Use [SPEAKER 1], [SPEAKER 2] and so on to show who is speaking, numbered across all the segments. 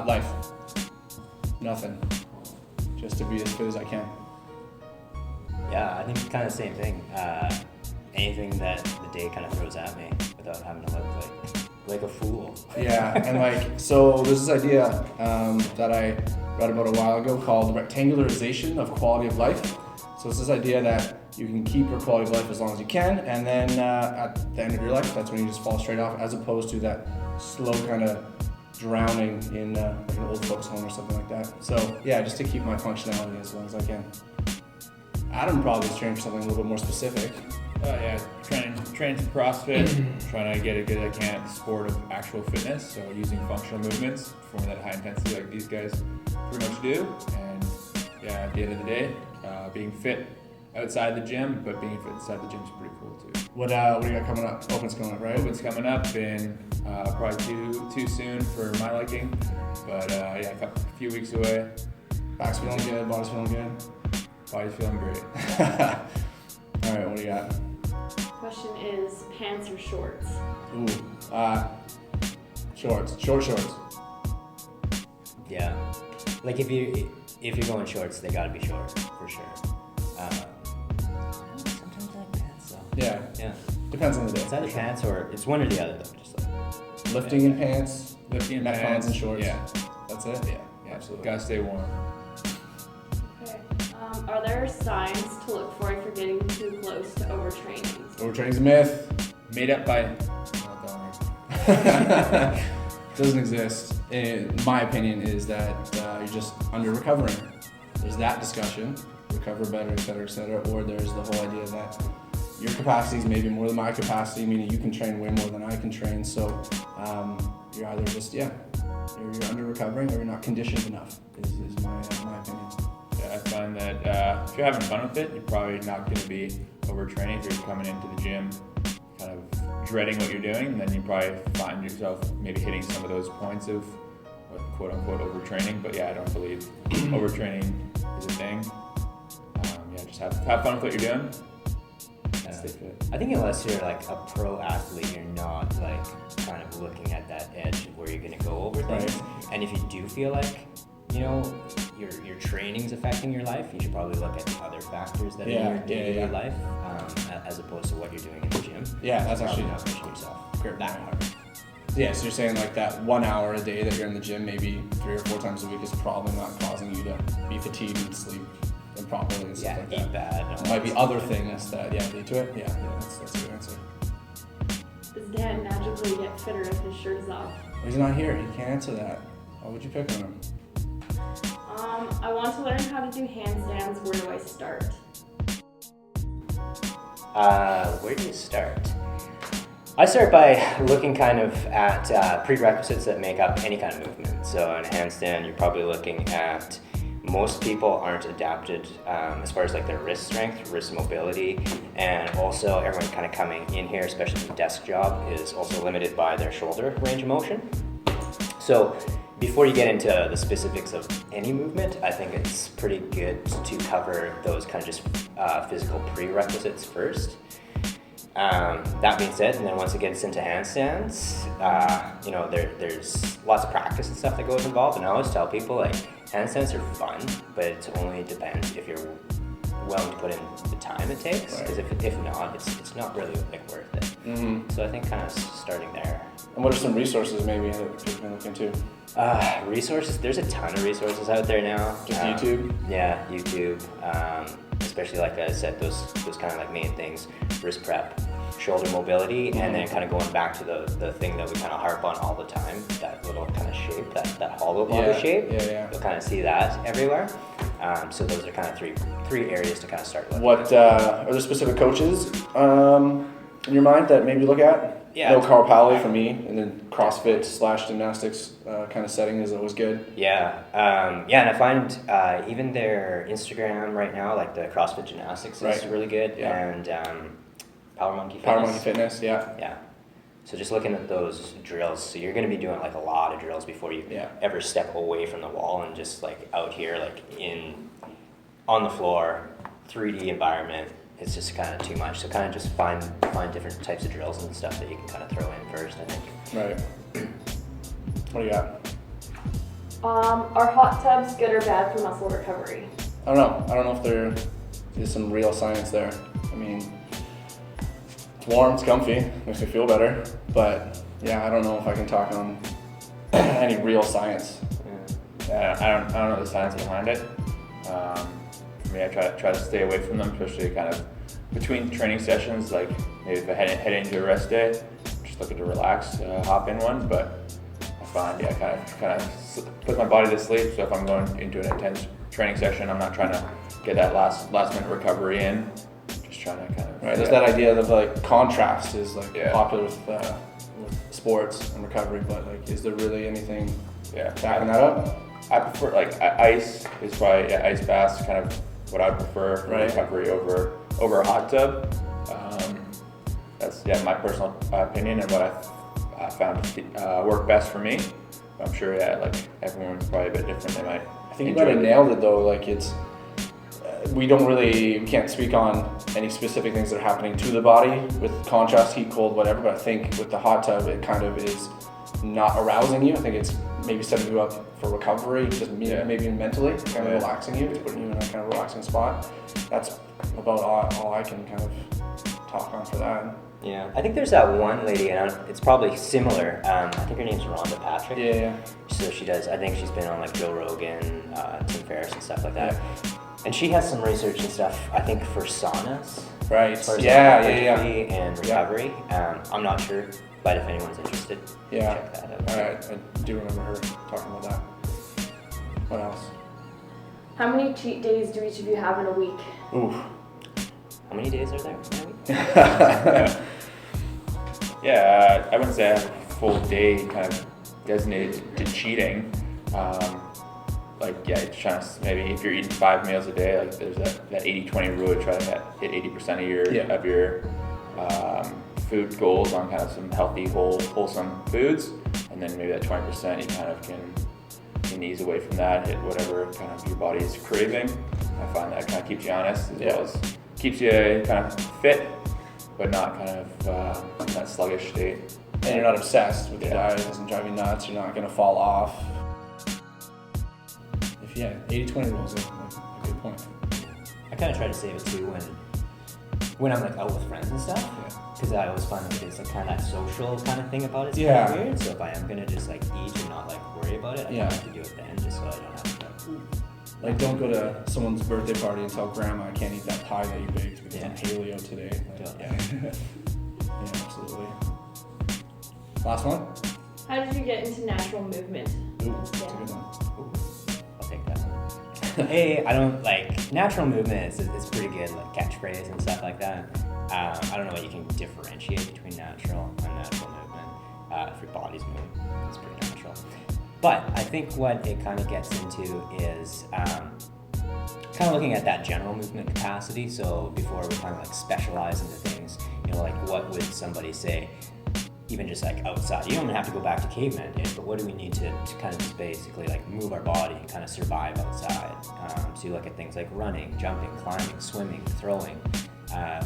[SPEAKER 1] Life. Nothing. Just to be as fit as I can.
[SPEAKER 2] Yeah, I think kind of the same thing. Anything that the day kind of throws at me without having to look like a fool.
[SPEAKER 1] Yeah, and like, so there's this idea that I read about a while ago called rectangularization of quality of life. So it's this idea that you can keep your quality of life as long as you can, and then at the end of your life, that's when you just fall straight off, as opposed to that slow kind of drowning in like an old folks home or something like that. So yeah, just to keep my functionality as long as I can. Adam probably is training for something a little bit more specific.
[SPEAKER 3] Yeah, training for CrossFit, trying to get as good as I can at the sport of actual fitness. So using functional movements, performing that high intensity like these guys pretty much do. And yeah, at the end of the day, being fit outside the gym, but being fit inside the gym is pretty cool too.
[SPEAKER 1] What do you got coming up? Open's coming up, right?
[SPEAKER 3] Open's coming up in probably too soon for my liking, but yeah, a few weeks away.
[SPEAKER 1] Back's feeling good, body's feeling good.
[SPEAKER 3] Body's feeling great.
[SPEAKER 1] All right, what do you got?
[SPEAKER 4] Question is pants or shorts?
[SPEAKER 1] Ooh, shorts. Short shorts.
[SPEAKER 2] Yeah, like if you're going shorts, they gotta be short for sure. Sometimes I like pants though.
[SPEAKER 1] Yeah. Depends on the day.
[SPEAKER 2] It's either pants or it's one or the other though. Just like
[SPEAKER 1] Lifting in pants,
[SPEAKER 3] Metcons
[SPEAKER 1] pants and shorts.
[SPEAKER 3] Yeah,
[SPEAKER 1] That's it?
[SPEAKER 3] yeah,
[SPEAKER 1] Absolutely.
[SPEAKER 3] Gotta stay warm.
[SPEAKER 4] Okay. Are there signs to look for if you're getting too close to overtraining?
[SPEAKER 1] Overtraining's a myth.
[SPEAKER 3] Made up by. Oh, don't worry.
[SPEAKER 1] Doesn't exist. In my opinion, is that you're just under recovering. There's that discussion, recover better, et cetera, or there's the whole idea that your capacity is maybe more than my capacity, meaning you can train way more than I can train. So you're either just you're under recovering or you're not conditioned enough. Is my opinion.
[SPEAKER 3] Yeah, I find that if you're having fun with it, you're probably not going to be overtraining. If you're coming into the gym kind of dreading what you're doing, then you probably find yourself maybe hitting some of those points of quote unquote overtraining. But yeah, I don't believe overtraining is a thing. Yeah, just have fun with what you're doing. And stay fit.
[SPEAKER 2] I think unless you're like a pro athlete, you're not like kind of looking at that edge of where you're gonna go over things.
[SPEAKER 1] Right.
[SPEAKER 2] And if you do feel like, you know, your training's affecting your life, you should probably look at the other factors that are in your day-to-day life, as opposed to what you're doing in the gym.
[SPEAKER 1] Yeah, that's actually
[SPEAKER 2] not pushing yourself
[SPEAKER 1] great.
[SPEAKER 2] that hard.
[SPEAKER 1] Yeah, so you're saying like that 1 hour a day that you're in the gym, maybe 3 or 4 times a week, is probably not causing you to be fatigued and sleep improperly and stuff like that.
[SPEAKER 2] Eat bad.
[SPEAKER 1] There might be other things that lead to it. Yeah, that's a good answer.
[SPEAKER 4] Does Dan magically get fitter if his shirt is off?
[SPEAKER 1] Well, he's not here. He can't answer that. Why would you pick on him?
[SPEAKER 4] I want to learn how to do handstands. Where do I start?
[SPEAKER 2] Where do you start? I start by looking kind of at prerequisites that make up any kind of movement. So in a handstand, you're probably looking at most people aren't adapted as far as like their wrist strength, wrist mobility, and also everyone kind of coming in here, especially from desk job, is also limited by their shoulder range of motion. So before you get into the specifics of any movement, I think it's pretty good to cover those kind of just physical prerequisites first. That being said, and then once it gets into handstands, there's lots of practice and stuff that goes involved, and I always tell people like handstands are fun, but it only depends if you're willing to put in the time it takes, because if not, it's not really like worth it.
[SPEAKER 1] Mm-hmm.
[SPEAKER 2] So I think kind of starting there.
[SPEAKER 1] And what are some resources maybe that people can look into?
[SPEAKER 2] Resources, there's a ton of resources out there now.
[SPEAKER 1] Just YouTube?
[SPEAKER 2] Yeah, YouTube. Especially like I said, those kind of like main things, wrist prep, shoulder mobility, and then kind of going back to the thing that we kind of harp on all the time, that little kind of shape, that hollow body shape.
[SPEAKER 1] Yeah.
[SPEAKER 2] You'll kind of see that everywhere. So those are kind of three areas to kind of start with.
[SPEAKER 1] What are there specific coaches in your mind that maybe you look at?
[SPEAKER 2] Yeah.
[SPEAKER 1] No, Carl Powley for me, and then CrossFit / gymnastics kind of setting is always good.
[SPEAKER 2] Yeah, and I find even their Instagram right now, like the CrossFit gymnastics is really good, and Power Monkey Fitness.
[SPEAKER 1] Yeah.
[SPEAKER 2] So just looking at those drills, so you're going to be doing like a lot of drills before you ever step away from the wall and just like out here, like on the floor, 3D environment. It's just kind of too much. So kind of just find different types of drills and stuff that you can kind of throw in first, I think.
[SPEAKER 1] Right. What do you got?
[SPEAKER 4] Are hot tubs good or bad for muscle recovery?
[SPEAKER 1] I don't know. I don't know if there is some real science there. I mean, it's warm, it's comfy, makes me feel better. But yeah, I don't know if I can talk on any real science.
[SPEAKER 3] Yeah, I don't know the science behind it. For me, I try to stay away from them, especially kind of between training sessions. Like maybe if I head into a rest day, just looking to relax, hop in one. But I find I kind of put my body to sleep. So if I'm going into an intense training session, I'm not trying to get that last minute recovery in. Just trying to kind of
[SPEAKER 1] Right. There's that idea of like contrast is like
[SPEAKER 3] Yeah.
[SPEAKER 1] popular with sports and recovery, but like, is there really anything
[SPEAKER 3] yeah.
[SPEAKER 1] backing that up?
[SPEAKER 3] I prefer like ice is probably ice baths kind of what I prefer for
[SPEAKER 1] Right.
[SPEAKER 3] recovery over a hot tub. That's my personal opinion and what I found to work best for me. I'm sure like everyone's probably a bit different. They might.
[SPEAKER 1] I think you might have nailed it though. Like it's, we can't speak on any specific things that are happening to the body with contrast, heat, cold, whatever. But I think with the hot tub, it kind of is not arousing you. I think it's maybe setting you up for recovery, just maybe mentally, kind of relaxing you, putting you in a kind of relaxing spot. That's about all I can kind of talk on for that.
[SPEAKER 2] Yeah, I think there's that one lady, and it's probably similar. I think her name's Rhonda Patrick.
[SPEAKER 1] Yeah.
[SPEAKER 2] So she does. I think she's been on like Joe Rogan, Tim Ferriss, and stuff like that. And she has some research and stuff. I think for saunas.
[SPEAKER 1] Right.
[SPEAKER 2] As far as
[SPEAKER 1] Yeah.
[SPEAKER 2] And recovery. I'm not sure, but if anyone's interested, check that out.
[SPEAKER 1] All right. I do remember her talking about that. What else?
[SPEAKER 4] How many cheat days do each of you have in a week?
[SPEAKER 1] Oof.
[SPEAKER 2] How many days are there in a week?
[SPEAKER 3] Yeah, I wouldn't say I have a full day kind of designated to cheating. Trying to maybe if you're eating 5 meals a day, like there's that 80-20 rule, try to hit 80% of your food goals on kind of some healthy, wholesome foods, and then maybe that 20% you kind of can ease away from that, hit whatever kind of your body is craving. I find that kind of keeps you honest as well as keeps you kind of fit, but not kind of in that sluggish state.
[SPEAKER 1] And you're not obsessed with your diet, it doesn't drive you nuts, you're not going to fall off. 80-20 rule is a good point.
[SPEAKER 2] I kind of try to save it too when I'm like out with friends and stuff. Because I always find like it's like kind of that social kind of thing about it. It's kind of weird. So if I am gonna just like eat and not like worry about it, I have to do it then, just so I don't have to.
[SPEAKER 1] Like, don't go to someone's birthday party and tell grandma I can't eat that pie that you baked because I'm paleo today. Like, yeah, absolutely. Last one?
[SPEAKER 4] How did you get into natural movement?
[SPEAKER 1] Ooh, that's a good one.
[SPEAKER 2] I'll take that one. Hey, I don't like natural movement is pretty good, like catchphrase and stuff like that. I don't know what you can differentiate between natural and unnatural movement. If your body's moving, it's pretty natural. But I think what it kind of gets into is kind of looking at that general movement capacity. So before we kind of like specialize into things, like what would somebody say, even just like outside. You don't even have to go back to caveman days, but what do we need to kind of just basically like move our body and kind of survive outside? So you look at things like running, jumping, climbing, swimming, throwing.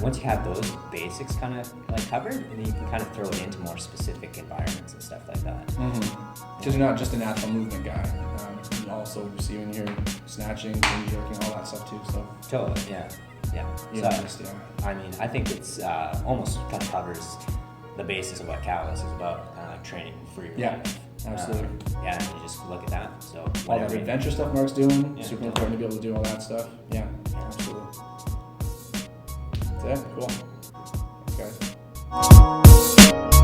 [SPEAKER 2] Once you have those basics kind of like covered, and then you can kind of throw it into more specific environments and stuff like that.
[SPEAKER 1] Because you're not just a natural movement guy. You also see when you're snatching, knee jerking, all that stuff too. So
[SPEAKER 2] Totally, yeah. I mean, I think it's almost kind of covers the basis of what Callus is about, kind of like training for your life.
[SPEAKER 1] Absolutely.
[SPEAKER 2] And you just look at that. So
[SPEAKER 1] All that adventure stuff Mark's doing, super
[SPEAKER 2] totally.
[SPEAKER 1] important to be able to do all that stuff. Yeah, absolutely. That's it. Cool. Thanks, guys.